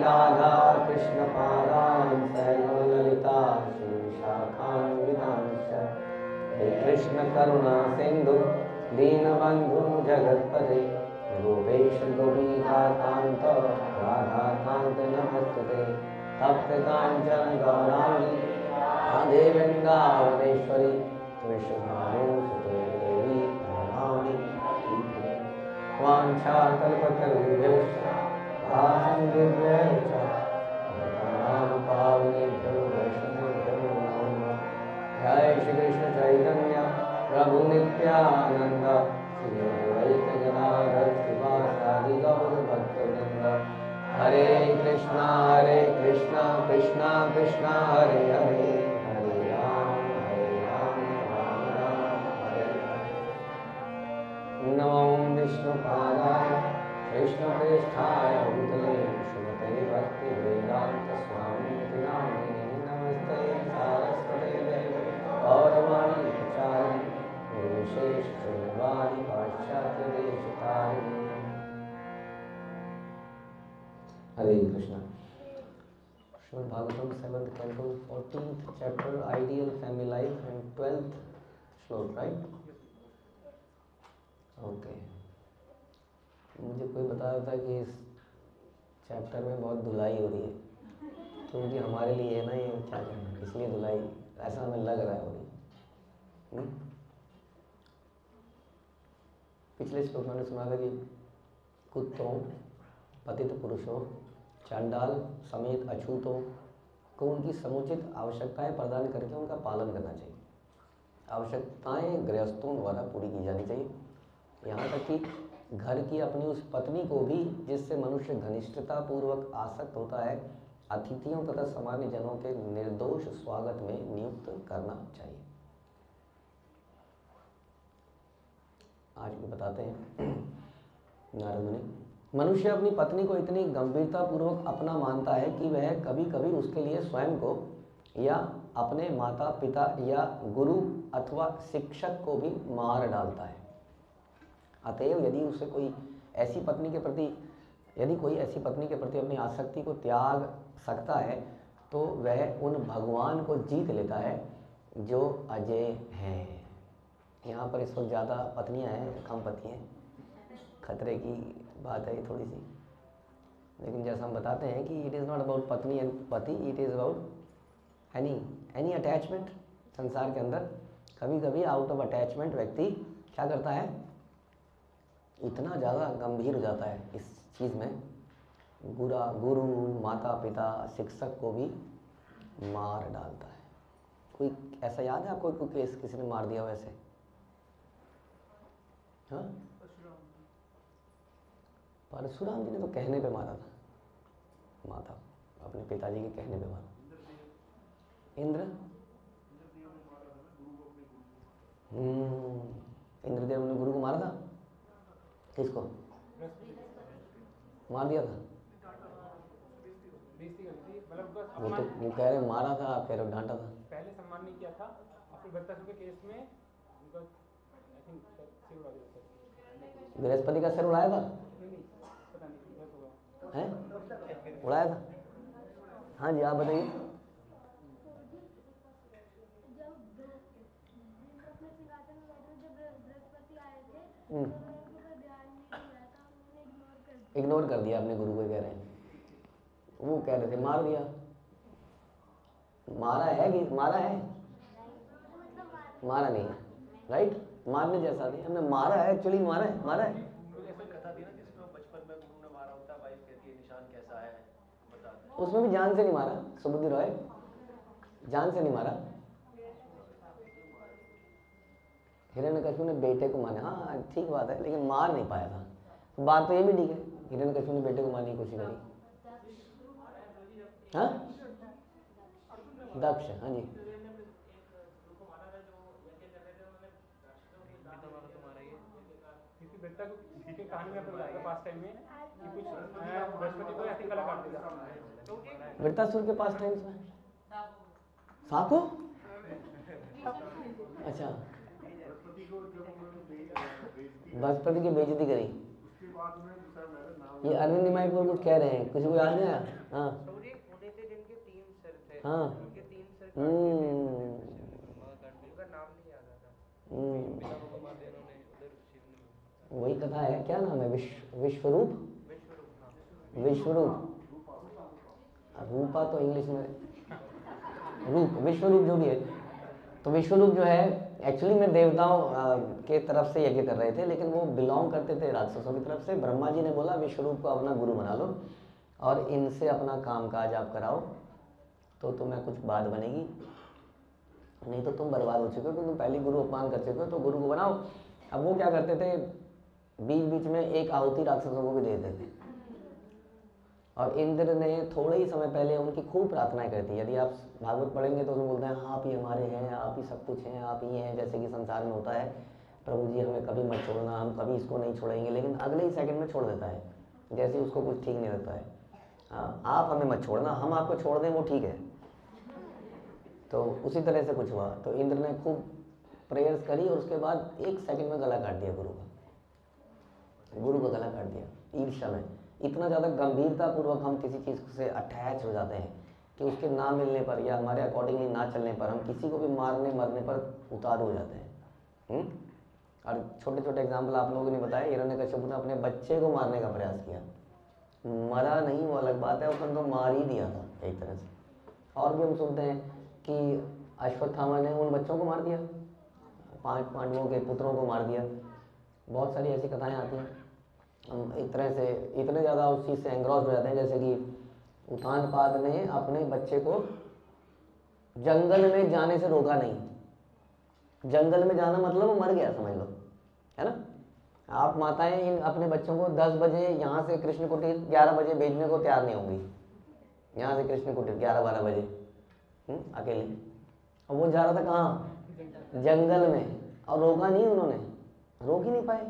राधा कृष्ण पादान् सहगण ललिता श्रीशाखान्वितांश्च हे कृष्ण करुणा सिंधु दीनबंधु जगत्पते गोपेश गोपीकान्त राधाकान्त नमस्तुते तप्त कांचन गौरांगी राधे वृंदावनेश्वरी कृष्णानुसुते देवी प्रणमामि वाञ्छाकल्पतरुभ्यश्च आसन्दिभ्यश्च पतितानां पावनेभ्यो वैष्णवेभ्यो नमो नमः। जय श्री कृष्ण चैतन्य प्रभु नित्यानंद श्री अद्वैत गदाधर श्रीवासादि गौर भक्तवृंद हरे कृष्णा कृष्णा कृष्णा हरे हरे हरे राम राम राम हरे हरे। नमो विष्णुपादाय कृष्णप्रेष्ठाय भूतले श्रीमते भक्ति वेदांत स्वामिनिति नामिने नमस्ते सारस्वते देवे गौरवाणी प्रचारिणे निर्विशेष शून्यवादी पाश्चात्य देशकारिणे। हरे Krishna. Shrimad Bhagavatam 7th canto 14th chapter ideal family life and 12th श्लोक, right? ओके। मुझे कोई बता रहा था कि इस चैप्टर में बहुत धुलाई हो रही है, क्योंकि हमारे लिए है ना, ये क्या करना, इसलिए धुलाई ऐसा हमें लग रहा है हो रही। पिछले श्लोक में सुना था कि कुत्तों, पतित पुरुषों, चांडाल समेत अछूतों को उनकी समुचित आवश्यकताएं प्रदान करके उनका पालन करना चाहिए। आवश्यकताएं गृहस्थों द्वारा पूरी की जानी चाहिए, यहाँ तक कि घर की अपनी उस पत्नी को भी जिससे मनुष्य घनिष्ठता पूर्वक आसक्त होता है, अतिथियों तथा सामान्य जनों के निर्दोष स्वागत में नियुक्त करना चाहिए। आज भी बताते हैं नारद मुनि, मनुष्य अपनी पत्नी को इतनी गंभीरता पूर्वक अपना मानता है कि वह कभी कभी उसके लिए स्वयं को या अपने माता पिता या गुरु अथवा शिक्षक को भी मार डालता है। अतएव यदि उसे कोई ऐसी पत्नी के प्रति अपनी आसक्ति को त्याग सकता है तो वह उन भगवान को जीत लेता है जो अजय हैं। यहाँ पर इस वक्त ज़्यादा पत्नियाँ हैं, कम पति हैं, खतरे की बात है थोड़ी सी। लेकिन जैसा हम बताते हैं कि इट इज़ नॉट अबाउट पत्नी एंड पति, it is about any attachment. संसार के अंदर कभी कभी आउट ऑफ अटैचमेंट व्यक्ति क्या करता है, इतना ज़्यादा गंभीर हो जाता है इस चीज़ में, गुरु माता पिता शिक्षक को भी मार डालता है। कोई ऐसा याद है आपको, कोई केस किसी ने मार दिया वैसे? हाँ, परशुराम जी ने तो कहने पे मारा था, माता अपने पिताजी के कहने पे मारा। इंद्र इंद्रदेव ने गुरु को मारा था। किसको मार दिया था? वो तो वो कह रहे मारा था, आप कह रहे हो डांटा था। पहले सम्मान नहीं किया था, फिर बृहस्पति के केस में उनका आई थिंक सिर उड़ा दिया था। बृहस्पति का सिर उड़ाया था? नहीं, पता नहीं हैं, उड़ाया था? हाँ जी, आप बताइए। इग्नोर कर दिया अपने गुरु को, कह रहे हैं। वो कह रहे थे मार दिया। मारा है कि मारा है? मारा नहीं है, राइट? मारने जैसा नहीं, हमने मारा है, एक्चुअली मारा है, मारा है। उसमें भी जान से नहीं मारा, सुबुद्धि रॉय, जान से नहीं मारा। हिरण्यकशिपु ने बेटे को मारा, हाँ ठीक बात है, लेकिन मार नहीं पाया था। बात तो ये भी ठीक है, हिरण्यकशिपु ने बेटे को मारने की कोशिश करी। हाँ, दक्ष, हाँ जी। वृत्तासुर के पास टाइम्स में साको, अच्छा, बृहस्पति की बेइज्जती करी। उसके बाद में ये अरविंद निमाईपुर कुछ कह रहे हैं, किसी को याद नहीं आया? हाँ सूर्य उन्हीं थे जिनके 3 सिर थे। हाँ उनके 3 सिर काट दिए थे। उनका नाम नहीं याद आ रहा। वही कथा है, क्या नाम है? विश्वरूप। विश्वरूप, रूपा तो इंग्लिश में, रूप, विश्वरूप जो भी है। तो विश्वरूप जो है एक्चुअली में देवताओं के तरफ से यज्ञ कर रहे थे, लेकिन वो बिलोंग करते थे राक्षसों की तरफ से। ब्रह्मा जी ने बोला विश्वरूप को अपना गुरु बना लो और इनसे अपना काम काज आप कराओ, तो तुम्हें कुछ बात बनेगी, नहीं तो तुम बर्बाद हो चुके हो, तुम पहले गुरु अपमान कर चुके हो, तो गुरु को बनाओ। अब वो क्या करते थे, बीच बीच में एक आहुति राक्षसों को भी देते थे। और इंद्र ने थोड़े ही समय पहले उनकी खूब प्रार्थनाएं करती। यदि आप भागवत पढ़ेंगे तो उसमें बोलते हैं आप ही हमारे हैं, आप ही सब कुछ हैं, आप ही हैं, जैसे कि संसार में होता है, प्रभु जी हमें कभी मत छोड़ना, हम कभी इसको नहीं छोड़ेंगे। लेकिन अगले ही सेकंड में छोड़ देता है, जैसे उसको कुछ ठीक नहीं लगता है। हाँ, आप हमें मत छोड़ना, हम आपको छोड़ दें वो ठीक है। तो उसी तरह से कुछ हुआ। तो इंद्र ने खूब प्रेयर्स करी और उसके बाद एक सेकंड में गला काट दिया गुरु का। गुरु का गला काट दिया ईर्ष्या में। इतना ज़्यादा गंभीरता पूर्वक हम किसी चीज़ से अटैच हो जाते हैं कि उसके ना मिलने पर या हमारे अकॉर्डिंगली ना चलने पर हम किसी को भी मारने मरने पर उतारू हो जाते हैं। और छोटे छोटे एग्जाम्पल आप लोगों ने बताया, हिरण्यकश्यप ने अपने बच्चे को मारने का प्रयास किया, मरा नहीं वो अलग बात है, उसने तो मार ही दिया था एक तरह से। और भी हम सुनते हैं कि अश्वत्थामा ने उन बच्चों को मार दिया, 5 पांडवों के पुत्रों को मार दिया। बहुत सारी ऐसी कथाएं आती हैं। हम एक तरह से इतने ज़्यादा उस चीज़ से एंग्रॉस हो जाते हैं, जैसे कि उत्तानपाद ने अपने बच्चे को जंगल में जाने से रोका नहीं। जंगल में जाना मतलब वो मर गया समझ लो, है ना। आप माताएं इन अपने बच्चों को 10 बजे यहाँ से कृष्ण कुटीर 11 बजे भेजने को तैयार नहीं होंगी। यहाँ से कृष्ण कुटीर 11-12 बजे अकेले, और वो जा रहा था कहाँ, जंगल में, और रोका नहीं उन्होंने, रोक ही नहीं पाए।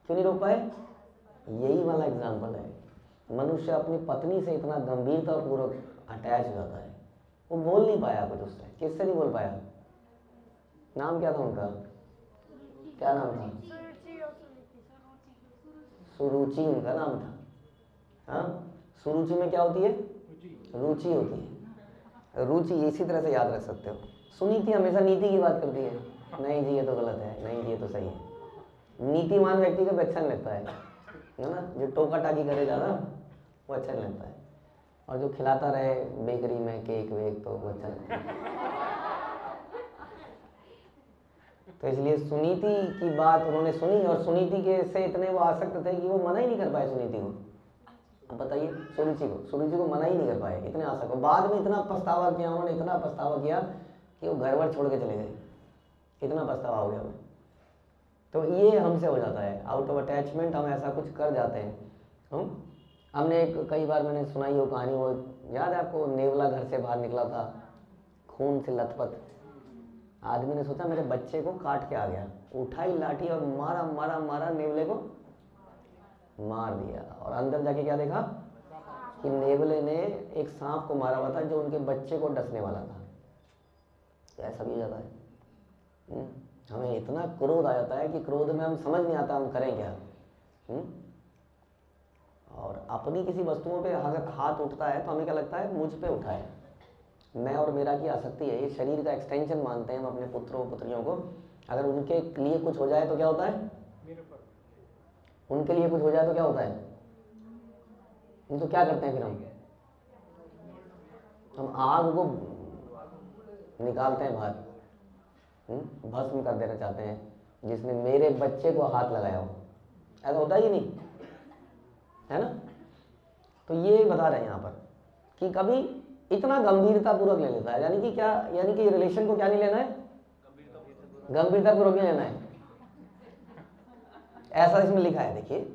क्यों नहीं रोक पाए? यही वाला एग्जाम्पल है। मनुष्य अपनी पत्नी से इतना गंभीरता पूर्वक अटैच हो जाता है, वो बोल नहीं पाया कुछ उससे। किससे नहीं बोल पाया? नाम क्या था उनका, क्या नाम था? सुरुचि उनका नाम था। हाँ, सुरुचि में क्या होती है? रुचि होती है। रुचि इसी तरह से याद रख सकते हो। सुनीति हमेशा नीति की बात करती है, नहीं जी ये तो गलत है, नहीं जी ये तो सही है। नीतिमान व्यक्ति को अच्छा नहीं लगता है ना, जो टोका टाकी करे ज़्यादा वो अच्छा नहीं लगता है, और जो खिलाता रहे बेकरी में केक वेक तो वो अच्छा लगता है। तो इसलिए सुनीति की बात उन्होंने सुनी, और सुनीति के से इतने वो आसक्त थे कि वो मना ही नहीं कर पाए सुनीति को। अब बताइए, सुरुचि को मना ही नहीं कर पाए, इतने आसक्त हो। बाद में इतना पछतावा किया उन्होंने, इतना पछतावा किया कि वो घर वर छोड़ के चले गए, इतना पछतावा हो गया उन्हें। तो ये हमसे हो जाता है, आउट ऑफ अटैचमेंट हम ऐसा कुछ कर जाते हैं। हमने कई बार मैंने सुनाई हो कहानी, वो याद है आपको, नेवला घर से बाहर निकला था खून से लथपथ। आदमी ने सोचा मेरे बच्चे को काट के आ गया, उठाई लाठी और मारा मारा मारा, नेवले को मार दिया। और अंदर जाके क्या देखा कि नेवले ने एक सांप को मारा हुआ था जो उनके बच्चे को डसने वाला था। ऐसा भी हो जाता है। हमें इतना क्रोध आ जाता है कि क्रोध में हम समझ नहीं आता हम करें क्या। और अपनी किसी वस्तुओं पे अगर हाथ उठता है तो हमें क्या लगता है मुझ पे उठा है, मैं और मेरा की आसक्ति है। ये शरीर का एक्सटेंशन मानते हैं हम अपने पुत्रों पुत्रियों को। अगर उनके लिए कुछ हो जाए तो क्या होता है, उनके लिए कुछ हो जाए तो क्या होता है, तो क्या करते हैं फिर हम आग को निकालते हैं बाहर, भस्म कर देना चाहते हैं जिसने मेरे बच्चे को हाथ लगाया हो। ऐसा होता ही नहीं है ना। तो ये बता रहे हैं यहाँ पर कि कभी इतना गंभीरता पूर्वक ले लेता है, यानी कि क्या, यानी कि रिलेशन को क्या नहीं लेना है, गंभीरता पूर्वक नहीं लेना है। ऐसा इसमें लिखा है, देखिए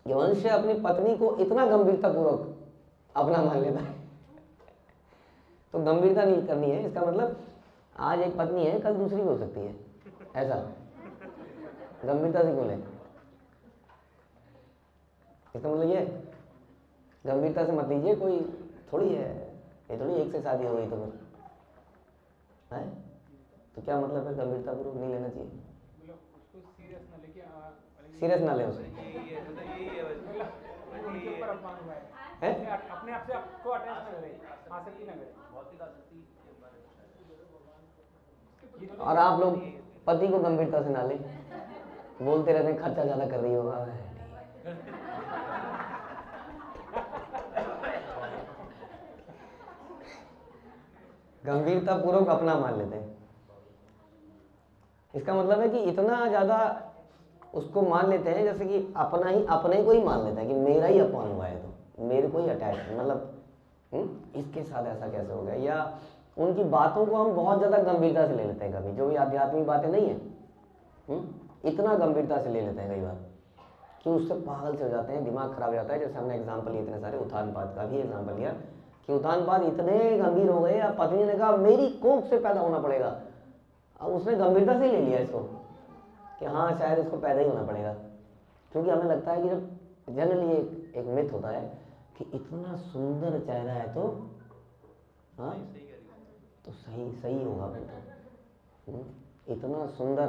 मनुष्य अपनी पत्नी को इतना गंभीरता पूर्वक अपना मान लेता है। तो गंभीरता नहीं करनी है, इसका मतलब आज एक पत्नी है कल दूसरी भी हो सकती है, ऐसा गंभीरता से क्यों ले। इसका मतलब ये गंभीरता से मत लीजिए, कोई थोड़ी है ये, थोड़ी एक से शादी हो गई तो फिर है तो क्या मतलब है गंभीरतापूर्वक नहीं लेना चाहिए? मतलब उसको सीरियस ना लेके सीरियस ना ले उसे, यही है, मतलब यही है बस। मतलब उनके ऊपर अपमान हुआ है, हैं? अपने आप से आपको अटैच ना करे, आसक्ति ना करे। ये तो और आप लोग पति को गंभीरता से ना ले, बोलते रहते हैं खर्चा ज्यादा कर रही होगा। गंभीरता पूर्वक अपना मान लेते हैं। इसका मतलब है कि इतना ज्यादा उसको मान लेते हैं जैसे कि अपने को ही मान लेते हैं कि मेरा ही अपमान हुआ है, तो मेरे को ही अटैच, मतलब इसके साथ ऐसा कैसे हो गया। या उनकी बातों को हम बहुत ज्यादा गंभीरता से ले लेते हैं, कभी जो भी आध्यात्मिक बातें नहीं है इतना गंभीरता से ले लेते हैं कई बार कि उससे पागल से हो जाते हैं, दिमाग खराब हो जाता है। जैसे हमने एग्जाम्पल लिए इतने सारे, उत्थानपाद का भी एग्जाम्पल लिया कि उत्थानपाद इतने गंभीर हो गए, अब पत्नी ने कहा मेरी कोख से पैदा होना पड़ेगा। अब उसने गंभीरता से ले लिया इसको कि हाँ शायद इसको पैदा ही होना पड़ेगा, क्योंकि हमें लगता है कि जब जनरली एक मिथ होता है कि इतना सुंदर चेहरा है तो हाँ तो सही होगा फिर तो। इतना सुंदर,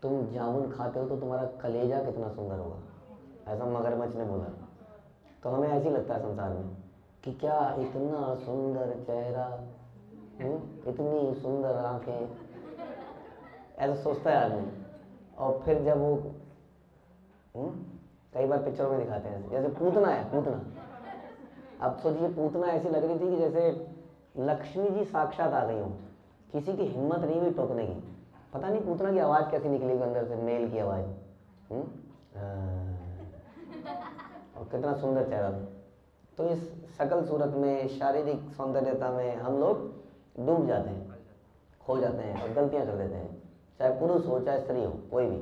तुम जामुन खाते हो तो तुम्हारा कलेजा कितना सुंदर होगा, ऐसा मगरमच्छ ने बोला। तो हमें ऐसे ही लगता है संसार में कि क्या इतना सुंदर चेहरा, इतनी सुंदर आंखें, ऐसा सोचता है आदमी। और फिर जब वो कई बार पिक्चरों में दिखाते हैं जैसे पूतना है, पूतना। अब सोचिए पूतना ऐसी लग रही थी कि जैसे लक्ष्मी जी साक्षात आ गई हो, किसी की हिम्मत नहीं हुई टोकने की। पता नहीं पूतना की आवाज़ कैसी निकलेगी अंदर से, मेल की आवाज़। और कितना सुंदर चेहरा था। तो इस शकल सूरत में, शारीरिक सौंदर्यता में हम लोग डूब जाते हैं, खो जाते हैं और गलतियां कर देते हैं, चाहे पुरुष हो चाहे स्त्री हो, कोई भी।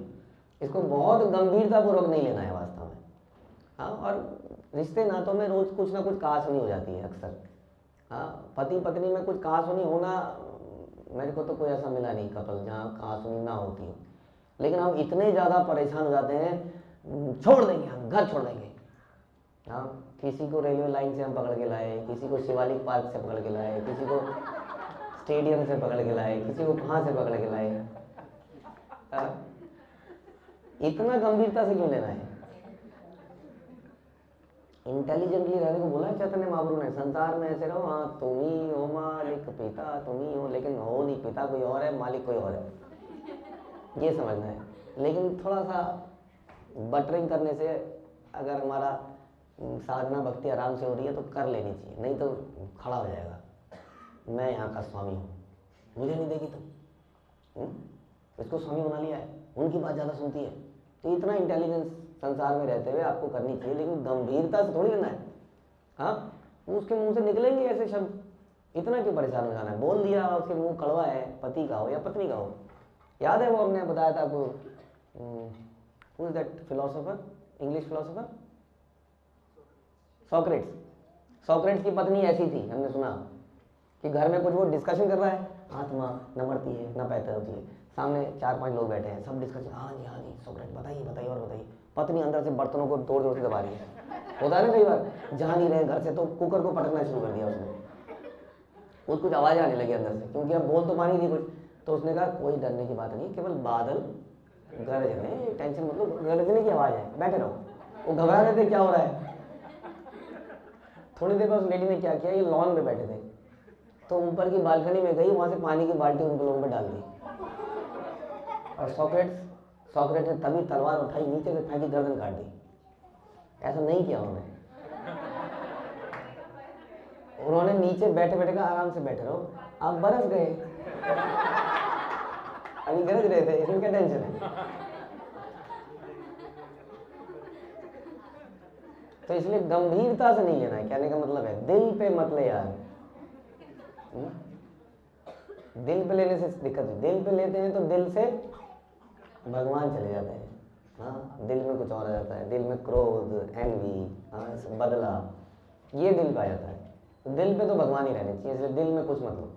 इसको बहुत गंभीरतापूर्वक नहीं लेना है वास्तव में। हाँ, और रिश्ते नातों में रोज कुछ ना कुछ कहासुनी हो जाती है अक्सर। हाँ, पति पत्नी में कुछ कहासुनी होना, मेरे को तो कोई ऐसा मिला नहीं कपल जहाँ कहासुनी ना होती हो। लेकिन हम इतने ज़्यादा परेशान हो जाते हैं, छोड़ देंगे, हम घर छोड़ देंगे। हाँ, किसी को रेलवे लाइन से हम पकड़ के लाए, किसी को शिवालिक पार्क से पकड़ के लाए, किसी को स्टेडियम से पकड़ के लाए, किसी को कहाँ से पकड़ के लाए। इतना गंभीरता से क्यों लेना है? इंटेलिजेंटली रहने को बोला है चैतन्य महाप्रभु ने, संसार में ऐसे रहो, हाँ तुम ही हो मालिक, पिता तुम ही हो, लेकिन हो नहीं, पिता कोई और है, मालिक कोई और है, ये समझना है। लेकिन थोड़ा सा बटरिंग करने से अगर हमारा साधना भक्ति आराम से हो रही है तो कर लेनी चाहिए, नहीं तो खड़ा हो जाएगा, मैं यहाँ का स्वामी हूँ, मुझे नहीं देगी तुम। इसको स्वामी बना लिया है, उनकी बात ज़्यादा सुनती है। तो इतना इंटेलिजेंस संसार में रहते हुए आपको करनी चाहिए, लेकिन गंभीरता से थोड़ी लेना है। हाँ, उसके मुंह से निकलेंगे ऐसे शब्द, इतना क्यों परेशान हो जाना है? बोल दिया, उसके मुंह कड़वा है, पति का हो या पत्नी का हो। याद है वो हमने बताया था आपको, who is that philosopher, English philosopher, Socrates की पत्नी ऐसी थी, हमने सुना कि घर में कुछ वो डिस्कशन कर रहा है, आत्मा न मरती है न पैदा होती है, सामने 4-5 लोग बैठे हैं, सब डिस्कशन, हाँ जी सॉक्रेट बताइए और बताइए। पत्नी अंदर से बर्तनों को जोर जोर से दबा रही है। होता है ना कई बार, जहाँ नहीं रहे घर से तो कुकर को पटकना शुरू कर दिया उसने, कुछ आवाज़ आने लगी अंदर से, क्योंकि अब बोल तो पानी नहीं कुछ। तो उसने कहा कोई डरने की बात नहीं, केवल बादल गरज रहे, टेंशन मतलब गरजने की आवाज़ है, बैठे रहो। वो घबरा रहे थे क्या हो रहा है। थोड़ी देर बाद उस लेडी ने क्या किया, ये लॉन में बैठे थे, तो ऊपर की बालकनी में गई, वहाँ से पानी की बाल्टी उन लोगों में डाल दी, और सॉक्रेट ने तभी तलवार उठाई, नीचे से फेंकी, गर्दन काट दी। ऐसा नहीं किया उन्होंने नीचे बैठे बैठे का आराम से बैठे रहो, आप बरस गए, अभी गरज रहे थे, इसमें क्या टेंशन है। तो इसलिए गंभीरता से नहीं लेना है, कहने का मतलब है दिल पे मत ले यार। दिल पे लेने से दिक्कत है, दिल पे लेते हैं तो दिल से भगवान चले जाते हैं। हाँ, दिल में कुछ और आ जाता है, दिल में क्रोध, एनवी, बदला, ये दिल पे आ जाता है। तो दिल पे तो भगवान ही रहने चाहिए, इसलिए दिल में कुछ मत लो।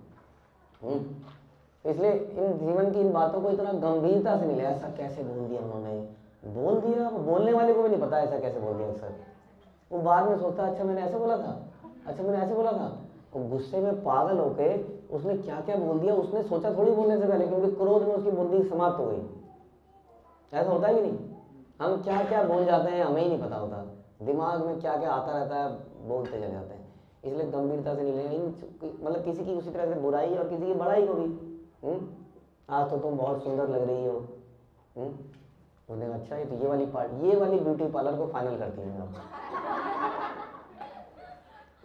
इसलिए इन जीवन की इन बातों को इतना गंभीरता से नहीं लिया। ऐसा कैसे बोल दिया उन्होंने, बोल दिया, बोलने वाले को भी नहीं पता ऐसा कैसे बोल दिया। अक्सर वो बाद में सोचता अच्छा मैंने ऐसे बोला था, अच्छा मैंने ऐसे बोला था। वो गुस्से में पागल होके उसने क्या क्या बोल दिया, उसने सोचा थोड़ी बोलने से पहले, क्योंकि क्रोध में उसकी बुद्धि समाप्त हो गई। ऐसा होता है कि नहीं? हम क्या क्या बोल जाते हैं हमें ही नहीं पता होता, दिमाग में क्या क्या आता रहता है, बोलते चले जाते हैं। इसलिए गंभीरता से नहीं लेना, मतलब किसी की उसी तरह से बुराई और किसी की बड़ाई को भी। आज तो तुम बहुत सुंदर लग रही हो। उसने कहा अच्छा, ये तो ये वाली ब्यूटी पार्लर को फाइनल करती है आप।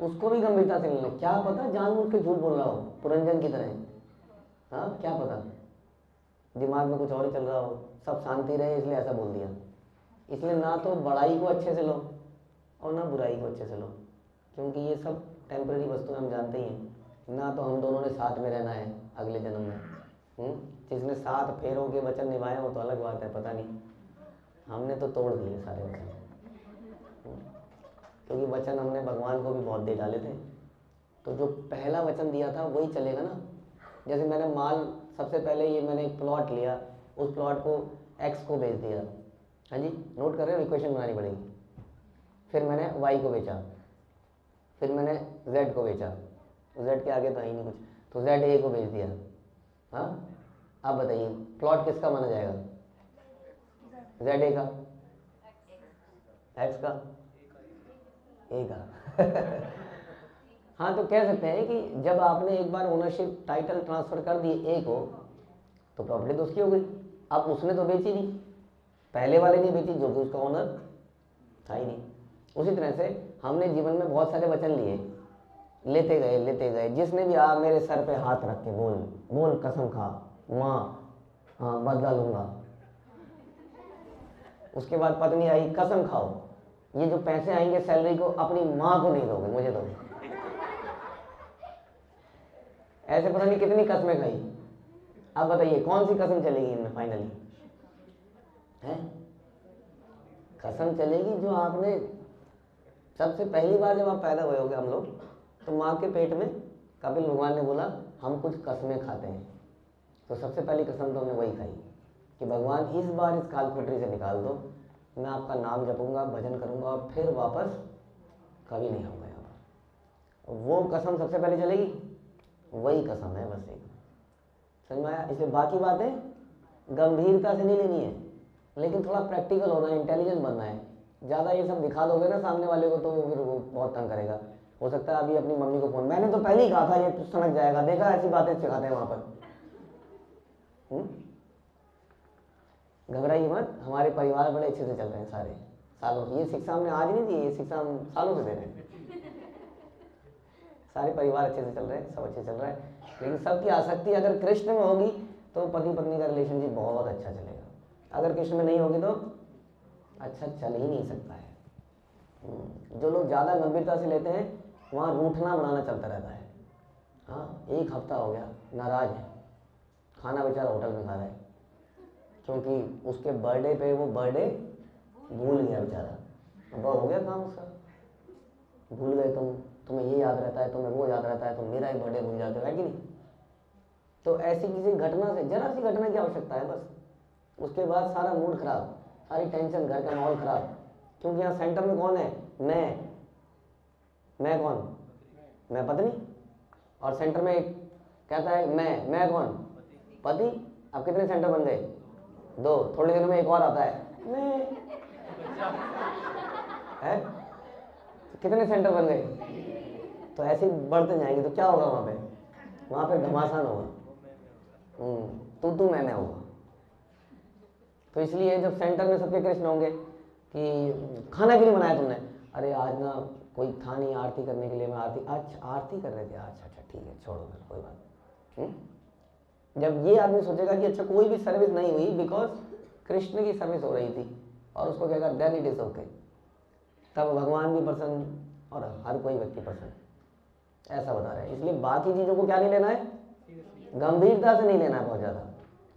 उसको भी गंभीरता से नहीं लेना, क्या पता जानबूझ के झूठ बोल रहा हो पुरंजन की तरह। हाँ, क्या पता दिमाग में कुछ और ही चल रहा हो, सब शांति रहे इसलिए ऐसा बोल दिया। इसलिए ना तो बड़ाई को अच्छे से लो और ना बुराई को अच्छे से लो, क्योंकि ये सब टेम्परेरी वस्तु हम जानते ही हैं। ना तो हम दोनों ने साथ में रहना है अगले जन्म में। जिसने 7 फेरों के वचन निभाए हो तो अलग बात है, पता नहीं हमने तो तोड़ दिए सारे वचन। क्योंकि वचन हमने भगवान को भी बहुत दे डाले थे, तो जो पहला वचन दिया था वही चलेगा ना। जैसे मैंने माल, सबसे पहले ये मैंने एक प्लॉट लिया, उस प्लॉट को एक्स को बेच दिया। हाँ जी, नोट कर रहे हो, इक्वेशन बनानी पड़ेगी। फिर मैंने वाई को बेचा, फिर मैंने जेड को बेचा, जेड के आगे तो है ही नहीं कुछ, तो जेड ए को बेच दिया। हाँ, अब बताइए प्लॉट किसका माना जाएगा? जेड ए का, एक्स का, ए का। हाँ, तो कह सकते हैं कि जब आपने एक बार ओनरशिप टाइटल ट्रांसफर कर दिए ए को, तो प्रॉपर्टी तो उसकी हो गई। अब उसने तो बेची नहीं, पहले वाले ने बेची जो कि उसका ओनर था ही नहीं। उसी तरह से हमने जीवन में बहुत सारे वचन लिए, लेते गए। जिसने भी आ मेरे सर पे हाथ रख के बोल कसम खा माँ, हाँ बदला लूंगा। उसके बाद पत्नी आई, कसम खाओ ये जो पैसे आएंगे सैलरी को अपनी माँ को नहीं दोगे, मुझे दोगे। ऐसे पता नहीं कितनी कसमें खाई। अब बताइए कौन सी कसम चलेगी इनमें फाइनली? है कसम चलेगी जो आपने सबसे पहली बार जब आप पैदा हुए होगे, हम लोग तो माँ के पेट में कपिल भगवान ने बोला हम कुछ कसमें खाते हैं, तो सबसे पहली कसम तो हमने वही खाई कि भगवान इस बार इस कालकोठरी से निकाल दो, मैं आपका नाम जपूंगा, भजन करूंगा और फिर वापस कभी नहीं आऊँगा यहाँ पर। वो कसम सबसे पहले चलेगी, वही कसम है बस एक। समझ में आया? इसलिए बाकी बातें गंभीरता से नहीं लेनी है, लेकिन थोड़ा प्रैक्टिकल होना है, इंटेलिजेंट बनना है। ज़्यादा ये सब दिखा दोगे ना सामने वाले को तो फिर वो बहुत तंग करेगा। हो सकता है अभी अपनी मम्मी को फोन, मैंने तो पहले ही कहा था ये तो समझ जाएगा, देखा ऐसी बातें सिखाते हैं वहाँ पर। घबराइए मत, हमारे परिवार बड़े अच्छे से चल रहे हैं सारे सालों से। ये शिक्षा हमने आज नहीं दी, ये शिक्षा हम सालों से दे रहे हैं। सारे परिवार अच्छे से चल रहे हैं, सब अच्छे चल रहा है, लेकिन सबकी आसक्ति अगर कृष्ण में होगी तो पति पत्नी का रिलेशनशिप बहुत अच्छा चलेगा। अगर कृष्ण में नहीं होगी तो अच्छा चल ही नहीं सकता है। जो लोग ज़्यादा गंभीरता से लेते हैं वहाँ रूठना बनाना चलता रहता है। हाँ, 1 हफ्ता हो गया नाराज है, खाना बेचारा होटल में खा रहा है, क्योंकि उसके बर्थडे पे वो बर्थडे भूल गया बेचारा। अब हो गया काम उसका, भूल गए तुम्हें ये याद रहता है, तुम्हें वो याद रहता है, तुम मेरा ही बर्थडे भूल जाते हो, है कि नहीं? तो ऐसी किसी घटना से, जरा सी घटना की आवश्यकता है बस, उसके बाद सारा मूड खराब, सारी टेंशन, घर का माहौल खराब। क्योंकि यहाँ सेंटर में कौन है? मैं कौन? मैं पत्नी। और सेंटर में कहता है मैं कौन? पति। अब कितने सेंटर बन गए? 2। थोड़ी देर में एक और आता है मैं, है? कितने सेंटर बन गए? तो ऐसे ही बढ़ते जाएंगे तो क्या होगा वहाँ पे घमासान होगा, तू मैं होगा। तो इसलिए जब सेंटर में सबके कृष्ण होंगे कि खाना क्यों नहीं बनाया तुमने? अरे आज ना कोई था नहीं आरती करने के लिए, मैं आरती कर रहे थे, अच्छा ठीक है छोड़ो फिर कोई बात। जब ये आदमी सोचेगा कि अच्छा कोई भी सर्विस नहीं हुई बिकॉज कृष्ण की सर्विस हो रही थी, और उसको कहेगा देन इट इज ओके, तब भगवान भी प्रसन्न और हर कोई व्यक्ति प्रसन्न, ऐसा बता रहे हैं। इसलिए बाकी चीज़ों को क्या नहीं लेना है, गंभीरता से नहीं लेना है बहुत ज़्यादा।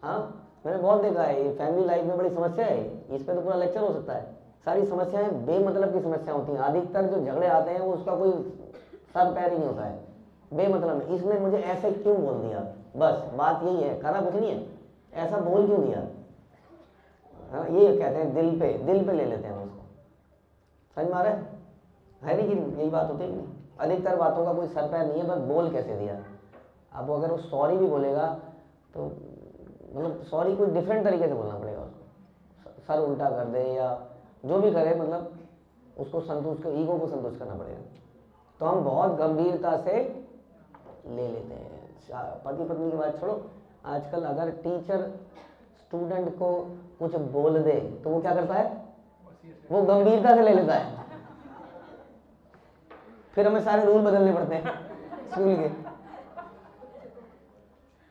हाँ, मैंने बहुत देखा है ये फैमिली लाइफ में बड़ी समस्या है, इस पर तो पूरा लेक्चर हो सकता है। सारी समस्याएं बेमतलब की समस्या होती हैं, अधिकतर जो झगड़े आते हैं वो उसका कोई सर पैर ही नहीं होता है, बेमतलब में। इसने मुझे ऐसे क्यों बोल दिया, बस बात यही है, करना कुछ नहीं है, ऐसा बोल क्यों दिया। हाँ, ये कहते हैं दिल पे ले लेते हैं उसको। समझ में आ रहा है नहीं कि यही बात होती है? नहीं, अधिकतर बातों का कोई सर पैर नहीं है, बस बोल कैसे दिया। अब वो अगर वो सॉरी भी बोलेगा तो मतलब सॉरी कुछ डिफरेंट तरीके से बोलना पड़ेगा उसको, सर उल्टा कर दे या जो भी करे, मतलब उसको संतुष्ट, ईगो को संतुष्ट करना पड़ेगा। तो हम बहुत गंभीरता से ले लेते हैं। पति पत्नी की बात छोड़ो, आजकल अगर टीचर स्टूडेंट को कुछ बोल दे तो वो क्या करता है, वो गंभीरता से ले लेता है। फिर हमें सारे रूल बदलने पड़ते हैं स्कूल के।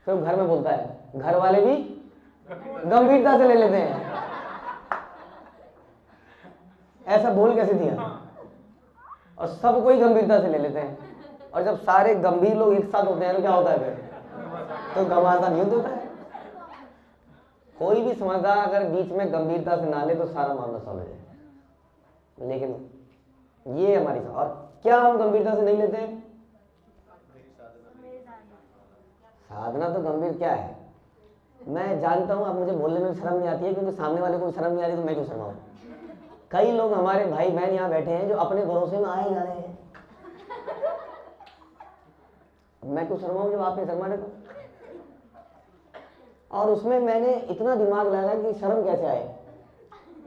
फिर घर में बोलता है, घर वाले भी गंभीरता से ले लेते हैं। ऐसा बोल कैसे दिया, और सब कोई गंभीरता से ले लेते हैं। और जब सारे गंभीर लोग एक साथ होते हैं तो क्या होता है फिर, तो घमासान युद्ध होता है। कोई भी समझदार अगर बीच में गंभीरता से ना ले तो सारा मामला सॉल्व हो जाए। लेकिन ये हमारी, और क्या हम गंभीरता से नहीं लेते हैं? साधना तो गंभीर क्या है, मैं जानता हूं अब मुझे बोलने में शर्म नहीं आती है, क्योंकि सामने वाले को शर्म नहीं आ रही तो मैं क्यों शर्माऊं। कई लोग हमारे भाई बहन यहाँ बैठे हैं जो अपने भरोसे में आए जा रहे हैं, मैं क्यों शर्माऊं जब आपने शर्मा रहे तो। और उसमें मैंने इतना दिमाग लगाया कि शर्म कैसे आए,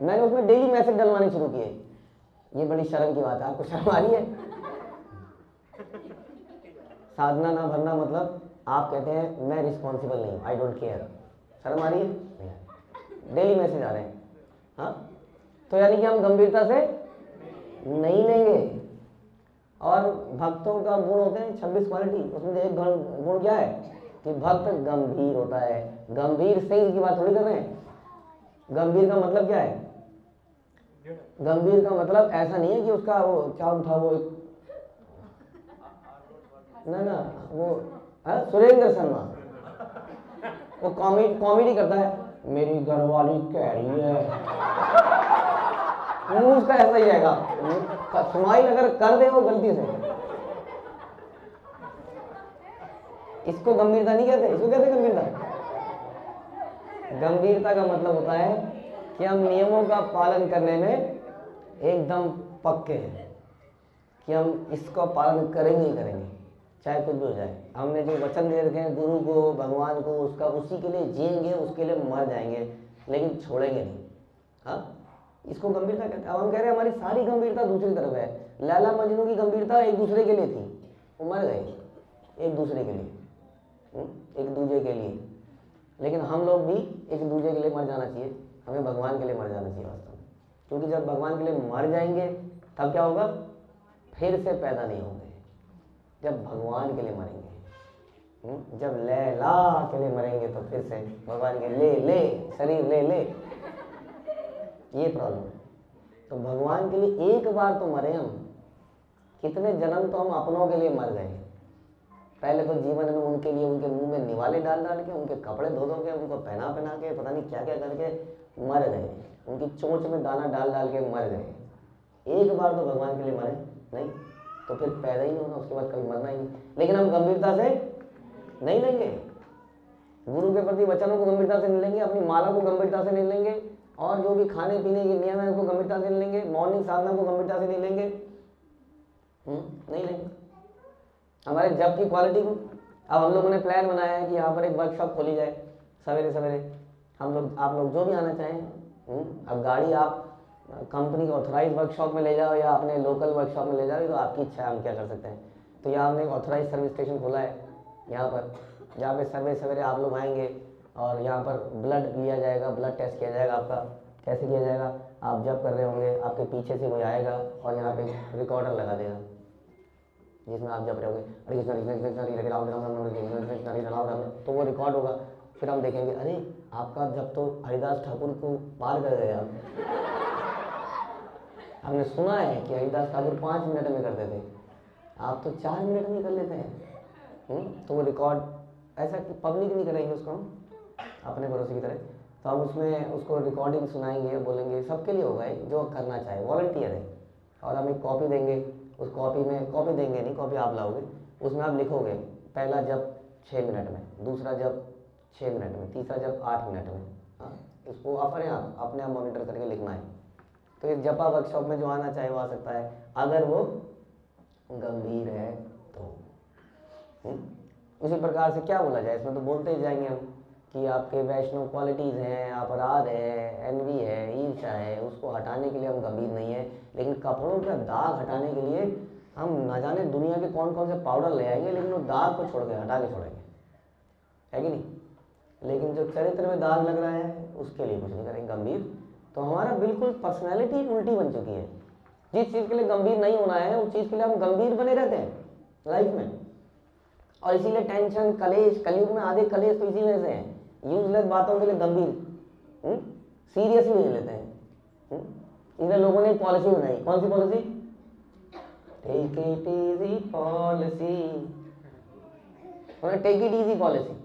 मैंने उसमें डेली मैसेज डलवाने शुरू किए, ये बड़ी शर्म की बात है, आपको शर्म आ रही है। साधना ना भरना मतलब आप कहते हैं मैं रिस्पॉन्सिबल नहीं हूं, आई डोंट केयर, शर्म आ रही है, डेली मैसेज आ रहे हैं। हाँ, तो यानी कि हम गंभीरता से नहीं लेंगे। और भक्तों का गुण होते हैं 26 क्वालिटी, उसमें एक गुण क्या है कि भक्त गंभीर होता है। गंभीर सिंह की बात थोड़ी कर रहे हैं। गंभीर का मतलब क्या है, गंभीर का मतलब ऐसा नहीं है कि उसका वो क्या था, वो ना वो सुरेंद्र शर्मा, वो कॉमेडी करता है, मेरी घरवाली कह रही है, मुंह उसका ऐसा ही आएगा, स्माइल अगर कर दे वो गलती से, इसको गंभीरता नहीं कहते, इसको कहते गंभीरता। गंभीरता का मतलब होता है कि हम नियमों का पालन करने में एकदम पक्के हैं कि हम इसका पालन करेंगे ही करेंगे, चाहे कुछ भी हो जाए। हमने जो वचन दे रखे हैं गुरु को, भगवान को, उसका उसी के लिए जिएंगे, उसके लिए मर जाएंगे, लेकिन छोड़ेंगे नहीं। हाँ, इसको गंभीरता कहते हैं। अब हम कह रहे हैं हमारी सारी गंभीरता दूसरी तरफ है। लैला मजनू की गंभीरता एक दूसरे के लिए थी, वो मर गए एक दूसरे के लिए, एक दूसरे के लिए। लेकिन हम लोग भी एक दूसरे के लिए मर जाना चाहिए, हमें भगवान के लिए मर जाना चाहिए वास्तव में। क्योंकि जब भगवान के लिए मर जाएंगे तब क्या होगा, फिर से पैदा नहीं होंगे। जब भगवान के लिए मरेंगे, जब लैला के लिए मरेंगे तो फिर से भगवान के ले शरीर ले, ये प्रॉब्लम है। तो भगवान के लिए एक बार तो मरे हम, कितने जन्म तो हम अपनों के लिए मर गए। पहले तो जीवन में उनके लिए उनके मुंह में निवाले डाल के, उनके कपड़े धो के, उनको पहना के, पता नहीं क्या क्या करके मर गए, उनकी चोंच में दाना डाल के मर गए। एक बार तो भगवान के लिए मरे नहीं तो फिर पैदा ही नहीं होगा, उसके बाद कभी मरना ही नहीं। लेकिन हम गंभीरता से नहीं लेंगे, गुरु के प्रति वचनों को गंभीरता से नहीं लेंगे, अपनी माला को गंभीरता से नहीं लेंगे, और जो भी खाने पीने के नियम है उसको गंभीरता से नहीं लेंगे, मॉर्निंग साधना को गंभीरता से नहीं लेंगे, नहीं लेंगे। हमारे जप की क्वालिटी को, अब हम लोगों ने प्लान बनाया है कि यहाँ पर एक वर्कशॉप खोली जाए सवेरे सवेरे। हम लोग, आप लोग जो भी आना चाहें, अब गाड़ी आप कंपनी के ऑथराइज वर्कशॉप में ले जाओ या अपने लोकल वर्कशॉप में ले जाओ, तो आपकी इच्छा है, हम क्या कर सकते हैं। तो यहाँ हमने एक ऑथराइज सर्विस स्टेशन खोला है यहाँ पर, जहाँ पे सवेरे सवेरे आप लोग आएंगे और यहाँ पर ब्लड लिया जाएगा, ब्लड टेस्ट किया जाएगा आपका। कैसे किया जाएगा, आप जब कर रहे होंगे आपके पीछे से कोई आएगा और यहाँ पे रिकॉर्डर लगा देगा जिसमें आप जब रहे होंगे, तो वो रिकॉर्ड होगा। फिर हम देखेंगे, अरे आपका जब तो हरिदास ठाकुर को पार कर गए आप। हमने सुना है कि हरिदास ठाकुर 5 मिनट में करते थे, आप तो 4 मिनट में कर लेते हैं। तो वो रिकॉर्ड ऐसा कि पब्लिक नहीं करेंगे उसको, हम अपने भरोसे की तरह, तो हम उसमें उसको रिकॉर्डिंग सुनाएंगे, बोलेंगे, सबके लिए होगा, जो करना चाहे, वॉलंटियर है। और हम एक कॉपी देंगे, उस कॉपी में, कॉपी देंगे नहीं, कॉपी आप लाओगे, उसमें आप लिखोगे पहला जब 6 मिनट में, दूसरा जब 6 मिनट में, तीसरा जब 8 मिनट में। हाँ, इसको अपने आप मॉनिटर करके लिखना है। तो इस जपा वर्कशॉप में जो आना चाहे वो आ सकता है, अगर वो गंभीर है तो। उसी प्रकार से क्या बोला जाए, इसमें तो बोलते ही जाएंगे हम कि आपके वैष्णव क्वालिटीज़ हैं, अपराध है, एनवी है, ईर्ष्या है, उसको हटाने के लिए हम गंभीर नहीं है। लेकिन कपड़ों का दाग हटाने के लिए हम न जाने दुनिया के कौन कौन से पाउडर ले आएंगे, लेकिन वो दाग को छोड़ के हटा के छोड़ेंगे, है कि नहीं। लेकिन जो चरित्र में दाग लग रहा है उसके लिए कुछ नहीं करेंगे गंभीर। तो हमारा बिल्कुल पर्सनैलिटी उल्टी बन चुकी है। जिस चीज़ के लिए गंभीर नहीं होना है उस चीज़ के लिए हम गंभीर बने रहते हैं लाइफ में। और इसीलिए टेंशन, कलेश, कलयुग में आधे कलेश तो इसी वजह से हैं। यूजलेस बातों के लिए गंभीर सीरियसली ले लेते हैं। इधर लोगों ने पॉलिसी बनाई, कौन सी policy? Take it easy policy. उन्होंने टेक इट इजी पॉलिसी,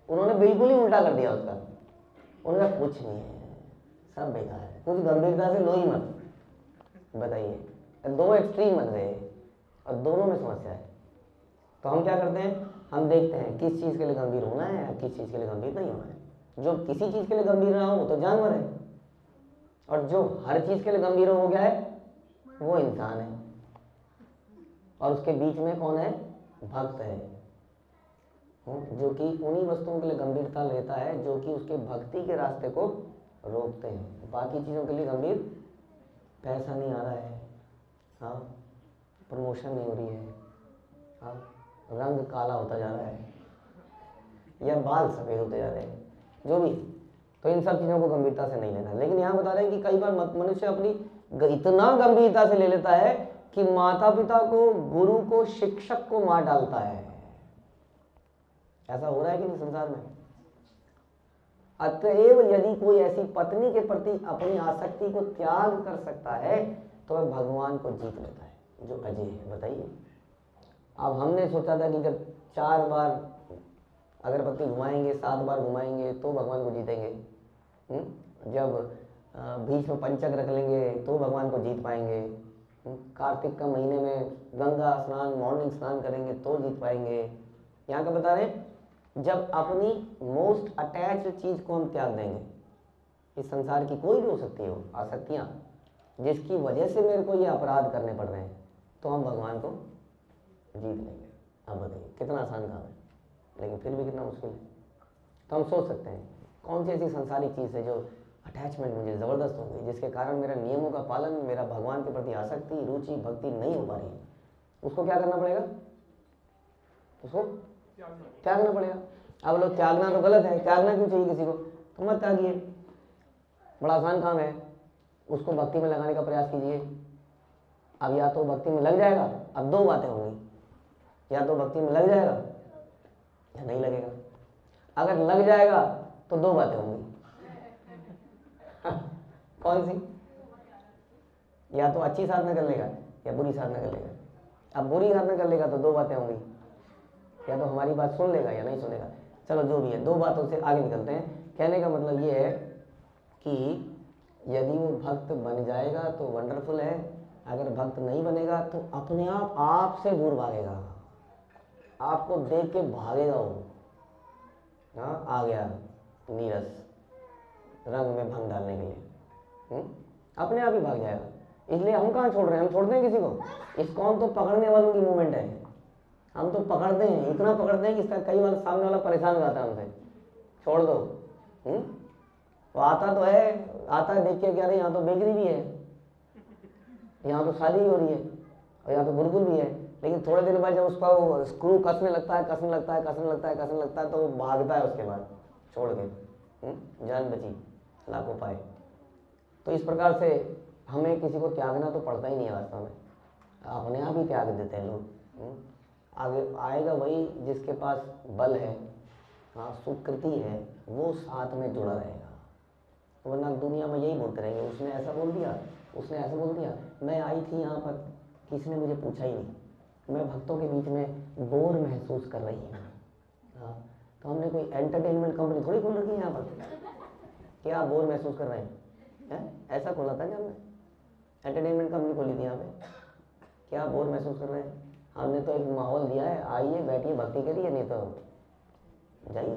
उन्होंने बिल्कुल ही उल्टा कर दिया उसका। उन्होंने कुछ नहीं है, सब बेकार है, कुछ गंभीरता से लो ही मत। बताइए, दो एक्सट्रीम बन गए और दोनों में समस्या है। तो हम क्या करते हैं, हम देखते हैं किस चीज़ के लिए गंभीर होना है या किस चीज़ के लिए गंभीर नहीं होना है। जो किसी चीज़ के लिए गंभीर ना हो वो तो जानवर है, और जो हर चीज़ के लिए गंभीर हो गया है वो इंसान है। और उसके बीच में कौन है? भक्त है, जो कि उन्हीं वस्तुओं के लिए गंभीरता लेता है जो कि उसके भक्ति के रास्ते को रोकते हैं। बाकी चीज़ों के लिए गंभीर, पैसा नहीं आ रहा है, हाँ, प्रमोशन नहीं हो रही है, हाँ, रंग काला होता जा रहा है या बाल सफ़ेद होते जा रहे हैं, जो भी, तो इन सब चीज़ों को गंभीरता से नहीं लेना। लेकिन यहाँ बता रहे हैं कि कई बार मनुष्य अपनी इतना गंभीरता से ले लेता है कि माता पिता को, गुरु को, शिक्षक को मार डालता है। ऐसा हो रहा है कि नहीं संसार में? अतएव यदि कोई ऐसी पत्नी के प्रति अपनी आसक्ति को त्याग कर सकता है तो वह भगवान को जीत लेता है जो अजय है। बताइए, अब हमने सोचा था कि जब 4 बार अगरबत्ती घुमाएंगे, 7 बार घुमाएंगे तो भगवान को जीतेंगे। जब बीच में पंचक रख लेंगे तो भगवान को जीत पाएंगे। कार्तिक का महीने में गंगा स्नान, मॉर्निंग स्नान करेंगे तो जीत पाएंगे। यहाँ का बता रहे हैं, जब अपनी मोस्ट अटैच्ड चीज़ को हम त्याग देंगे, इस संसार की कोई भी हो सकती है वो आसक्तियाँ, जिसकी वजह से मेरे को ये अपराध करने पड़ रहे हैं, तो हम भगवान को जीत लेंगे। अब बताइए कितना आसान काम है, लेकिन फिर भी कितना मुश्किल है। तो हम सोच सकते हैं कौन सी ऐसी संसारिक चीज़ है जो अटैचमेंट मुझे ज़बरदस्त हो गई, जिसके कारण मेरा नियमों का पालन, मेरा भगवान के प्रति आसक्ति, रुचि, भक्ति नहीं हो पा रही है। उसको क्या करना पड़ेगा? उसको त्यागना पड़ेगा। अब लोग त्यागना तो गलत है, त्यागना क्यों चाहिए किसी को? तो मत त्यागिए, बड़ा आसान काम है। उसको भक्ति में लगाने का प्रयास कीजिए। अब या तो भक्ति में लग जाएगा, अब 2 बातें होंगी, या तो भक्ति में लग जाएगा या नहीं लगेगा। अगर लग जाएगा तो 2 बातें होंगी। कौन सी? या तो अच्छी साधना कर लेगा या बुरी साधना कर लेगा। अब बुरी साधना कर लेगा तो 2 बातें होंगी, या तो हमारी बात सुन लेगा या नहीं सुनेगा। चलो जो भी है, 2 बातों से आगे निकलते हैं। कहने का मतलब ये है कि यदि वो भक्त बन जाएगा तो वंडरफुल है, अगर भक्त नहीं बनेगा तो अपने आप आपसे दूर भागेगा, आपको देख के भागेगा वो। हाँ, आ गया नीरस रंग में भंग डालने के लिए, अपने आप ही भाग जाएगा। इसलिए हम कहाँ छोड़ रहे हैं? हम छोड़ते हैं किसी को? इस्कॉन तो पकड़ने वालों की मूवमेंट है। हम तो पकड़ते हैं, इतना पकड़ते हैं कि इसका कई बार सामने वाला परेशान हो जाता है हमसे, छोड़ दो। वो आता तो है, आता है देख के क्या, यहाँ तो बेकरी भी है, यहाँ तो शादी भी हो रही है, और यहाँ तो गुरुकुल भी है। लेकिन थोड़े दिन बाद जब उसका वो स्क्रू कसने लगता है, कसने लगता है, कसने लगता है, कसने लगता है, तो वो भागता है उसके बाद छोड़ के। जान बची लाखों पाए। तो इस प्रकार से हमें किसी को त्यागना तो पड़ता ही नहीं है वास्तव में, अपने आप ही त्याग देते हैं लोग। आगे आएगा वही जिसके पास बल है, हाँ, सुकृति है, वो साथ में जुड़ा रहेगा। वरना दुनिया में यही बोलते रहेंगे, उसने ऐसा बोल दिया, उसने ऐसा बोल दिया, मैं आई थी यहाँ पर, किसी ने मुझे पूछा ही नहीं, मैं भक्तों के बीच में बोर महसूस कर रही हूँ। हाँ, तो हमने कोई एंटरटेनमेंट कंपनी थोड़ी खोल रखी है यहाँ पर, क्या बोर महसूस कर रहे हैं? ऐसा खोला था क्या हमने? एंटरटेनमेंट कंपनी खोली थी यहाँ पे, क्या बोर महसूस कर रहे हैं? हमने तो एक माहौल दिया है, आइए बैठिए भक्ति करिए, नहीं तो जाइए।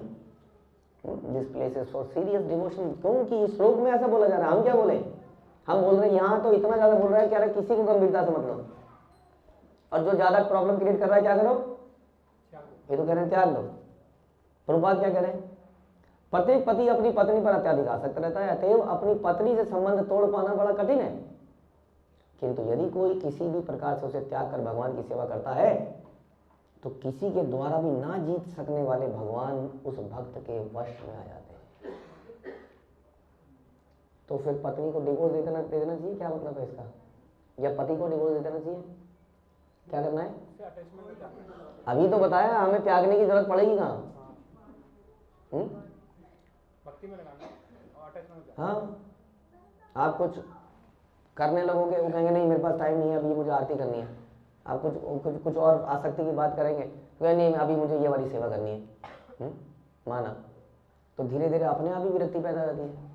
This place is for serious devotion. क्योंकि इस श्लोक में ऐसा बोला जा रहा है। हम क्या बोले? हम बोल रहे हैं यहाँ तो इतना ज़्यादा बोल रहा है, क्या रहा, किसी को गंभीरता से मतलब, और जो ज़्यादा प्रॉब्लम क्रिएट कर रहा है क्या करो? ये तो कह रहे हैं त्याग दो। प्रभुपाद क्या कह रहे हैं? प्रत्येक पति अपनी पत्नी पर अत्याधिक आसक्त रहता है, अतएव अपनी पत्नी से संबंध तोड़ पाना बड़ा कठिन है। किंतु यदि कोई किसी भी प्रकार से उसे त्याग कर भगवान की सेवा करता है तो किसी के द्वारा भी ना जीत सकने वाले भगवान उस भक्त के वश में आ जाते हैं। तो फिर पत्नी को डिवोर्स दे देना चाहिए, क्या मतलब है इसका? या पति को डिवोर्स दे देना चाहिए? क्या करना है? अटैचमेंट में त्यागना है। अभी तो बताया, हमें त्यागने की जरूरत पड़ेगी कहाँ? भक्ति में लगाना और अटैचमेंट में। हाँ, आप कुछ करने लगोगे, वो कहेंगे नहीं मेरे पास टाइम नहीं है, अभी मुझे आरती करनी है। आप कुछ और आसक्ति की बात करेंगे, तो नहीं अभी मुझे ये वाली सेवा करनी है। माना तो धीरे धीरे अपने आप ही विरक्ति पैदा हो जाती है।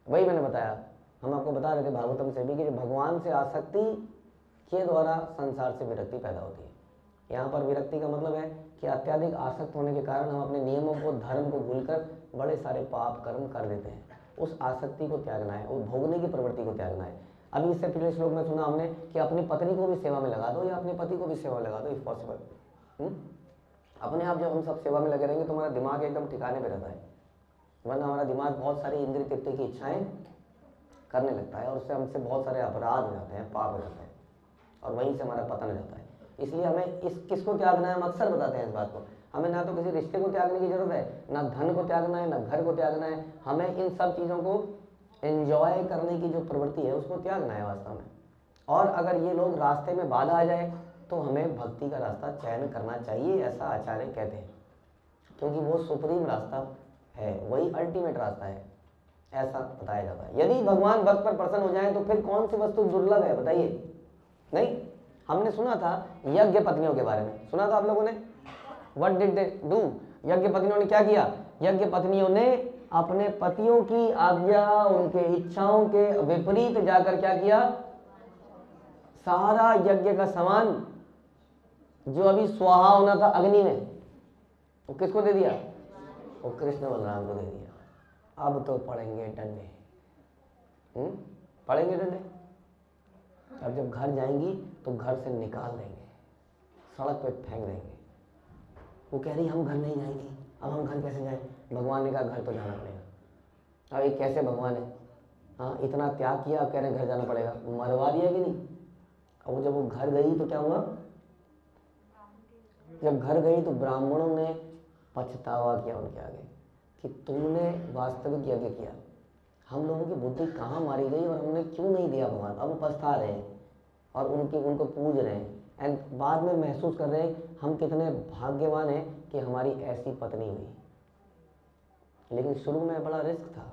वही मैंने बताया, हम आपको बता रहे थे भागवतम से भी कि भगवान से आसक्ति के द्वारा संसार से विरक्ति पैदा होती है। यहाँ पर विरक्ति का मतलब है कि अत्यधिक आसक्त होने के कारण हम अपने नियमों को, धर्म को भूलकर बड़े सारे पाप कर्म कर देते हैं। उस आसक्ति को त्यागना है, वो भोगने की प्रवृत्ति को त्यागना है। अभी इससे पिछले श्लोक में सुना हमने कि अपनी पत्नी को भी सेवा में लगा दो या अपने पति को भी सेवा में लगा दो, इफ पॉसिबल। अपने आप जब हम सब सेवा में लगे रहेंगे तो हमारा दिमाग एकदम ठिकाने पे रहता है, वरना हमारा दिमाग बहुत सारी इंद्रिय तृप्ति की इच्छाएं करने लगता है और उससे हमसे बहुत सारे अपराध हो जाते हैं, पाप हो जाते हैं और वहीं से हमारा पतन हो जाता है। इसलिए हमें किसको त्यागना है, हम अक्सर बताते हैं इस बात को। हमें ना तो किसी रिश्ते को त्यागने की जरूरत है, ना धन को त्यागना है, ना घर को त्यागना है। हमें इन सब चीज़ों को एंजॉय करने की जो प्रवृत्ति है उसको त्यागना है वास्तव में। और अगर ये लोग रास्ते में बाधा आ जाए तो हमें भक्ति का रास्ता चयन करना चाहिए, ऐसा आचार्य कहते हैं, क्योंकि वो सुप्रीम रास्ता है, वही अल्टीमेट रास्ता है, ऐसा बताया जाता है। यदि भगवान भक्त पर प्रसन्न हो जाए तो फिर कौन सी वस्तु दुर्लभ है बताइए? नहीं, हमने सुना था यज्ञ पत्नियों के बारे में, सुना था आप लोगों ने? What did they do? यज्ञ पत्नियों ने क्या किया? यज्ञ पत्नियों ने अपने पतियों की आज्ञा, उनके इच्छाओं के विपरीत जाकर क्या किया? सारा यज्ञ का सामान जो अभी स्वाहा होना था अग्नि में, वो किसको दे दिया? वो कृष्ण बलराम को दे दिया। अब तो पड़ेंगे डंडे, पड़ेंगे डंडे। अब जब घर जाएंगी तो घर से निकाल देंगे, सड़क पे फेंक देंगे। वो कह रही हम घर नहीं जाएंगी, अब हम घर कैसे जाएं? भगवान ने कहा घर तो जाना पड़ेगा। अब ये कैसे भगवान है? हाँ, इतना त्याग किया, अब कह रहे हैं घर जाना पड़ेगा। मरवा दिया कि नहीं? अब जब वो घर गई तो क्या हुआ? जब घर गई तो ब्राह्मणों ने पछतावा किया उनके आगे कि तुमने वास्तविक यज्ञ किया, हम लोगों की बुद्धि कहाँ मारी गई और हमने क्यों नहीं दिया भगवान। अब वो पछता रहे हैं और उनको पूज रहे हैं एंड बाद में महसूस कर रहे हैं हम कितने भाग्यवान हैं कि हमारी ऐसी पत्नी हुई। लेकिन शुरू में बड़ा रिस्क था।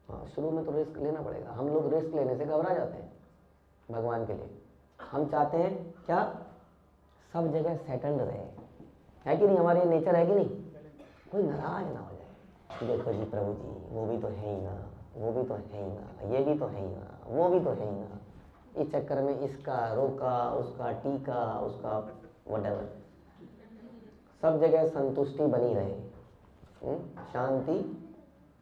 हाँ, शुरू में तो रिस्क लेना पड़ेगा। हम लोग रिस्क लेने से घबरा जाते हैं भगवान के लिए। हम चाहते हैं क्या? सब जगह सेटल्ड रहे, है कि नहीं? हमारे नेचर है कि नहीं? कोई नाराज ना हो जाए, देखो जी प्रभु जी वो भी तो है ही ना, वो भी तो है ही ना, ये भी तो है ही ना, वो भी तो है ही ना। इस चक्कर में इसका रोका, उसका टीका, उसका व्हाटएवर, सब जगह संतुष्टि बनी रहे, शांति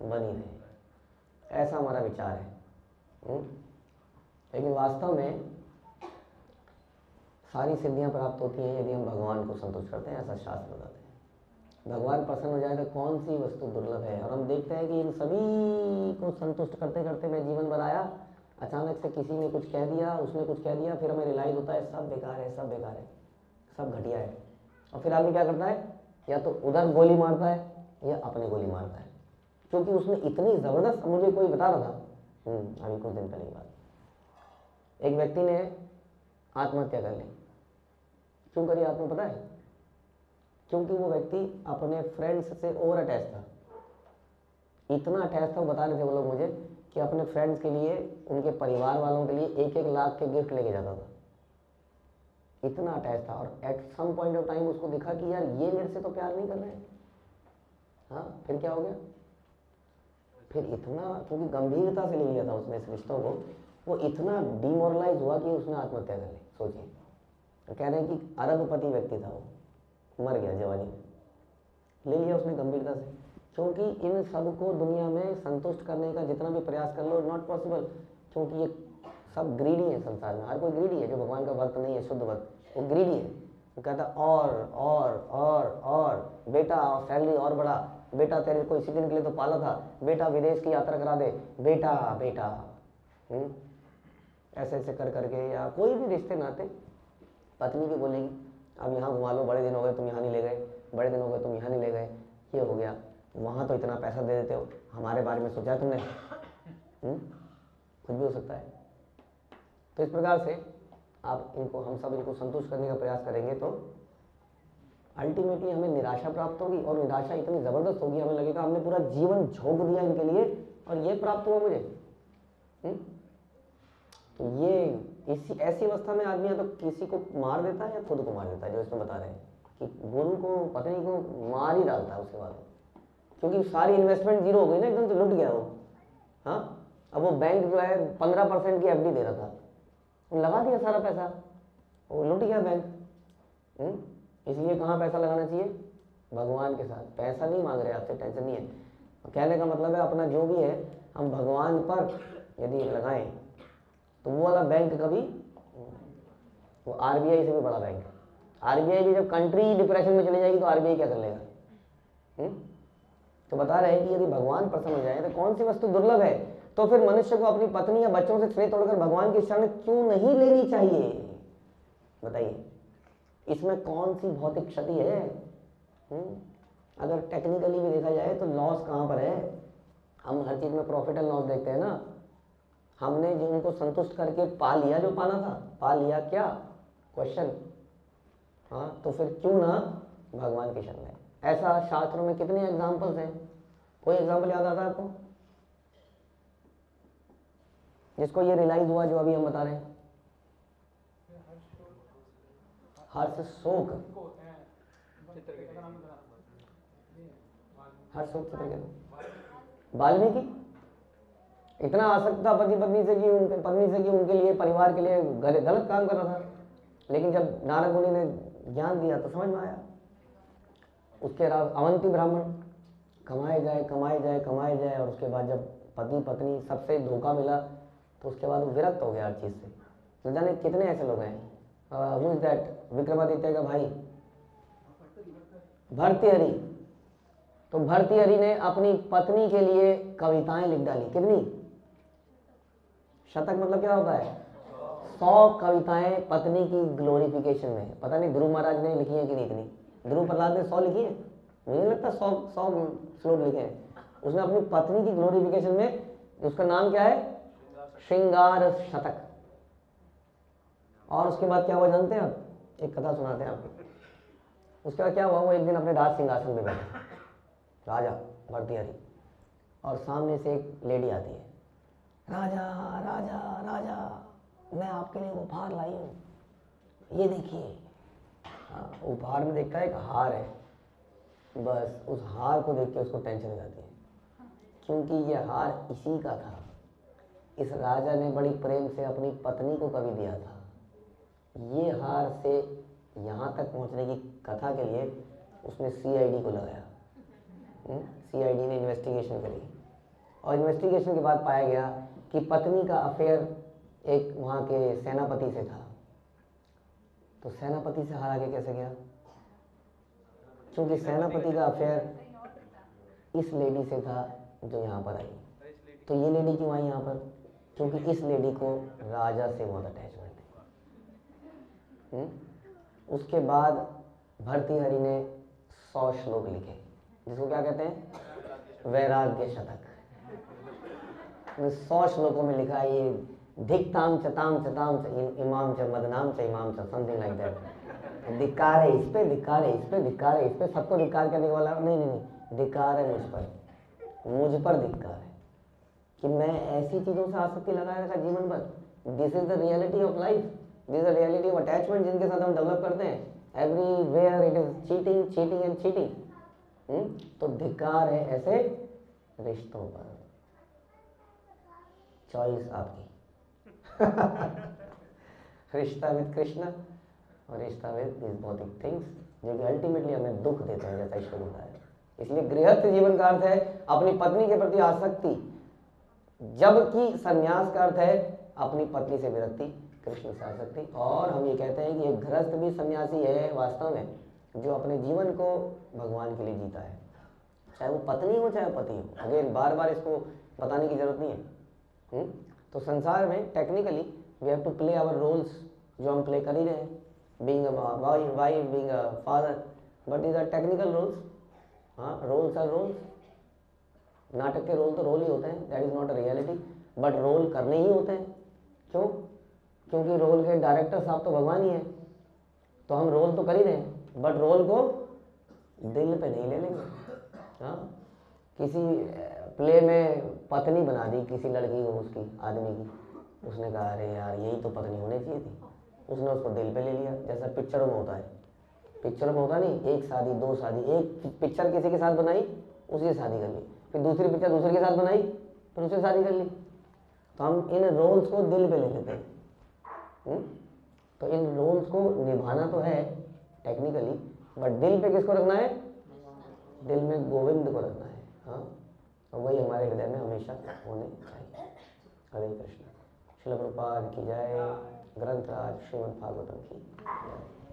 बनी रहे, ऐसा हमारा विचार है। लेकिन वास्तव में सारी सिद्धियां प्राप्त होती हैं यदि हम भगवान को संतुष्ट करते हैं, ऐसा शास्त्र बताते हैं। भगवान प्रसन्न हो जाए तो कौन सी वस्तु दुर्लभ है। और हम देखते हैं कि इन सभी को संतुष्ट करते करते मैं जीवन बनाया, अचानक से किसी ने कुछ कह दिया, उसने कुछ कह दिया, फिर हमें रियलाइज होता है सब बेकार है, सब बेकार है, सब घटिया है। और फिर आदमी क्या करता है? या तो उधर गोली मारता है या अपने गोली मारता है, क्योंकि उसने इतनी ज़बरदस्त, मुझे कोई बता रहा था अभी कुछ दिन पहले की बात, एक व्यक्ति ने आत्महत्या कर ली। क्यों करी आपको पता है? क्योंकि वो व्यक्ति अपने फ्रेंड्स से ओवर अटैच था, इतना अटैच था। वो बता रहे थे वो लोग मुझे कि अपने फ्रेंड्स के लिए, उनके परिवार वालों के लिए 1-1 लाख के गिफ्ट लेके जाता था, इतना अटैच था। और at some point of time उसको दिखा कि यार ये मेरे से तो प्यार नहीं कर रहे हैं। हाँ, फिर क्या हो गया? फिर इतना, क्योंकि गंभीरता से ले लिया था उसने इस रिश्तों को, वो इतना डिमोरलाइज हुआ कि उसने आत्महत्या कर ली। सोचिए, तो कह रहे हैं कि अरबपति व्यक्ति था, वो मर गया जवानी में, ले लिया उसने गंभीरता से। क्योंकि इन सबको दुनिया में संतुष्ट करने का जितना भी प्रयास कर लो, नॉट पॉसिबल, क्योंकि ये सब ग्रीडी है संसार में। हर कोई ग्रीडी है, जो भगवान का भक्त नहीं है, शुद्ध भक्त, वो ग्रीडी है। वो कहता और बेटा सैलरी और बढ़ा, बेटा तेरे को इसी दिन के लिए तो पाला था, बेटा विदेश की यात्रा करा दे, बेटा बेटा। ऐसे ऐसे कर करके, या कोई भी रिश्ते नाते पत्नी भी बोलेगी अब यहाँ घुमा लो, बड़े दिन हो गए तुम यहाँ नहीं ले गए, बड़े दिन हो गए तुम यहाँ नहीं ले गए, ये हो गया, वहाँ तो इतना पैसा दे देते हो, हमारे बारे में सोचा है तुमने? कुछ भी हो सकता है। तो इस प्रकार से आप इनको, हम सब इनको संतुष्ट करने का प्रयास करेंगे तो अल्टीमेटली हमें निराशा प्राप्त होगी, और निराशा इतनी ज़बरदस्त होगी, हमें लगेगा हमने पूरा जीवन झोंक दिया इनके लिए और ये प्राप्त हुआ मुझे। तो ये इसी ऐसी अवस्था में आदमी या तो किसी को मार देता है या खुद को मार देता है, जो इसमें बता रहे हैं कि गुरु को, पत्नी को मार ही डालता है उसके बाद, क्योंकि सारी इन्वेस्टमेंट जीरो हो गई ना, एकदम से लुट गया वो। हाँ, अब वो बैंक जो है 15% की एफडी दे रहा था, लगा दिया सारा पैसा, वो लुट गया बैंक। इसलिए कहाँ पैसा लगाना चाहिए? भगवान के साथ। पैसा नहीं मांग रहे आपसे, टेंशन नहीं है। कहने का मतलब है अपना जो भी है हम भगवान पर यदि लगाएं तो वो वाला बैंक कभी, वो आरबीआई से भी बड़ा बैंक है। आरबीआई भी जब कंट्री डिप्रेशन में चली जाएगी तो आरबीआई क्या कर लेगा? तो बता रहे हैं कि यदि भगवान प्रसन्न हो जाए तो कौन सी वस्तु दुर्लभ है, तो फिर मनुष्य को अपनी पत्नी या बच्चों से स्नेह तोड़कर भगवान की शरण क्यों नहीं लेनी चाहिए? बताइए, इसमें कौन सी भौतिक क्षति है? अगर टेक्निकली भी देखा जाए तो लॉस कहाँ पर है? हम हर चीज में प्रॉफिट एंड लॉस देखते हैं ना। हमने जो उनको संतुष्ट करके पा लिया, जो पाना था, पा लिया क्या? क्वेश्चन। हाँ, तो फिर क्यों ना भगवान की शरण है? ऐसा शास्त्रों में कितने एग्जाम्पल्स हैं? कोई एग्जाम्पल याद आता है आपको जिसको ये रियलाइज हुआ जो अभी हम बता रहे हैं? हर्ष शोक, हर्ष शोक चित्रकेतु। वाल्मीकि इतना आसक्त था पति पत्नी से कि उनके पत्नी से कि उनके लिए, परिवार के लिए गलत काम कर रहा था, लेकिन जब नारद मुनि ने ज्ञान दिया तो समझ में आया। उसके अवंती ब्राह्मण, कमाए जाए कमाए जाए कमाए जाए, और उसके बाद जब पति पत्नी सबसे धोखा मिला तो उसके बाद वो विरक्त हो गया हर चीज़ से। तो जाने कितने ऐसे लोग हैं। Who is that? विक्रमादित्य का भाई भर्तृहरि। तो भर्तृहरि ने अपनी पत्नी के लिए कविताएं लिख डाली। कितनी? शतक मतलब क्या होता है? 100 कविताएं पत्नी की ग्लोरिफिकेशन में। पता नहीं ध्रुव महाराज ने लिखी है कि नहीं इतनी। ध्रुव प्रहलाद ने 100 लिखी है, मुझे नहीं लगता 100 श्लोक लिखे हैं उसने अपनी पत्नी की ग्लोरिफिकेशन में। उसका नाम क्या है? श्रृंगार शतक। और उसके बाद क्या हुआ जानते हैं आप? एक कथा सुनाते हैं आपको। उसके बाद क्या हुआ, वो एक दिन अपने राज सिंहासन में बैठे, राजा भर्तृहरि, और सामने से एक लेडी आती है। राजा राजा राजा, मैं आपके लिए उपहार लाई हूँ, ये देखिए। हाँ, उपहार में देखता है एक हार है। बस उस हार को देख के उसको टेंशन हो जाती है, क्योंकि ये हार इसी का था। इस राजा ने बड़ी प्रेम से अपनी पत्नी को कभी दिया था। ये हार से यहाँ तक पहुँचने की कथा के लिए उसने सीआईडी को लगाया। सीआईडी ने इन्वेस्टिगेशन करी, और इन्वेस्टिगेशन के बाद पाया गया कि पत्नी का अफेयर एक वहाँ के सेनापति से था। तो सेनापति से हार आगे कैसे गया? क्योंकि सेनापति का अफेयर इस लेडी से था जो यहाँ पर आई। तो ये लेडी क्यों आई यहाँ पर? क्योंकि इस लेडी को राजा से बहुत अटैचमेंट है। उसके बाद भर्तृहरि ने 100 श्लोक लिखे, जिसको क्या कहते हैं? वैराग्य शतक। 100 श्लोकों में लिखा है ये धिक्ताम चताम चताम च इमाम च मदनाम च इमाम च, समथिंग लाइक दैट। धिक्कार है इस पे, धिक्कार है इस पे, धिक्कार है इस पे, सबको धिक्कार करने वाला नहीं, धिक्कार है मुझ पर धिक्कार है कि मैं ऐसी चीज़ों से आसक्ति लगाए रखा जीवन भर। This is the reality of life, this is the reality of attachment जिनके साथ हम डेवलप करते हैं। Everywhere it is cheating cheating and cheating. तो धिक्कार है ऐसे रिश्तों पर। चॉइस आपकी। रिश्ता विद कृष्ण और रिश्ता विद दिस भौतिक थिंग्स, जो कि अल्टीमेटली हमें दुख देते हैं, जैसा ईश्वर होता है। इसलिए गृहस्थ जीवन का अर्थ है अपनी पत्नी के प्रति आसक्ति, जबकि संन्यास का अर्थ है अपनी पत्नी से विरक्ति। कृष्ण से आसक्ति। और हम ये कहते हैं कि एक गृहस्थ भी सन्यासी है वास्तव में, जो अपने जीवन को भगवान के लिए जीता है, चाहे वो पत्नी हो चाहे पति हो। अगेन बार बार इसको बताने की जरूरत नहीं है। तो संसार में technically we have to play our roles, जो हम प्ले कर ही रहे हैं, being a wife, being a father, but these are technical roles. हाँ, रोल्स आर रोल्स। नाटक के रोल तो रोल ही होते हैं, that is not a reality, but role करने ही होते हैं। क्यों? क्योंकि रोल के डायरेक्टर साहब तो भगवान ही है। तो हम रोल तो कर ही रहे हैं, बट रोल को दिल पे नहीं ले लेंगे। हाँ, किसी प्ले में पत्नी बना दी किसी लड़की को, उसकी आदमी की, उसने कहा अरे यार यही तो पत्नी होनी चाहिए थी, उसने उसको दिल पे ले लिया। जैसा पिक्चरों में होता है, पिक्चरों में होता नहीं, एक शादी दो शादी, एक पिक्चर किसी के साथ बनाई उसी से शादी कर ली, फिर दूसरी पिक्चर दूसरे के साथ बनाई फिर उससे शादी कर ली। तो हम इन रोल्स को दिल पे ले लेते हैं। तो इन रोल्स को निभाना तो है टेक्निकली, बट दिल पे किसको रखना है? दिल में गोविंद को रखना है। हाँ, और वही हमारे हृदय में हमेशा होने चाहिए। हरे कृष्ण। श्रील प्रभुपाद की जय। ग्रंथराज श्रीमद् भागवतम की जय।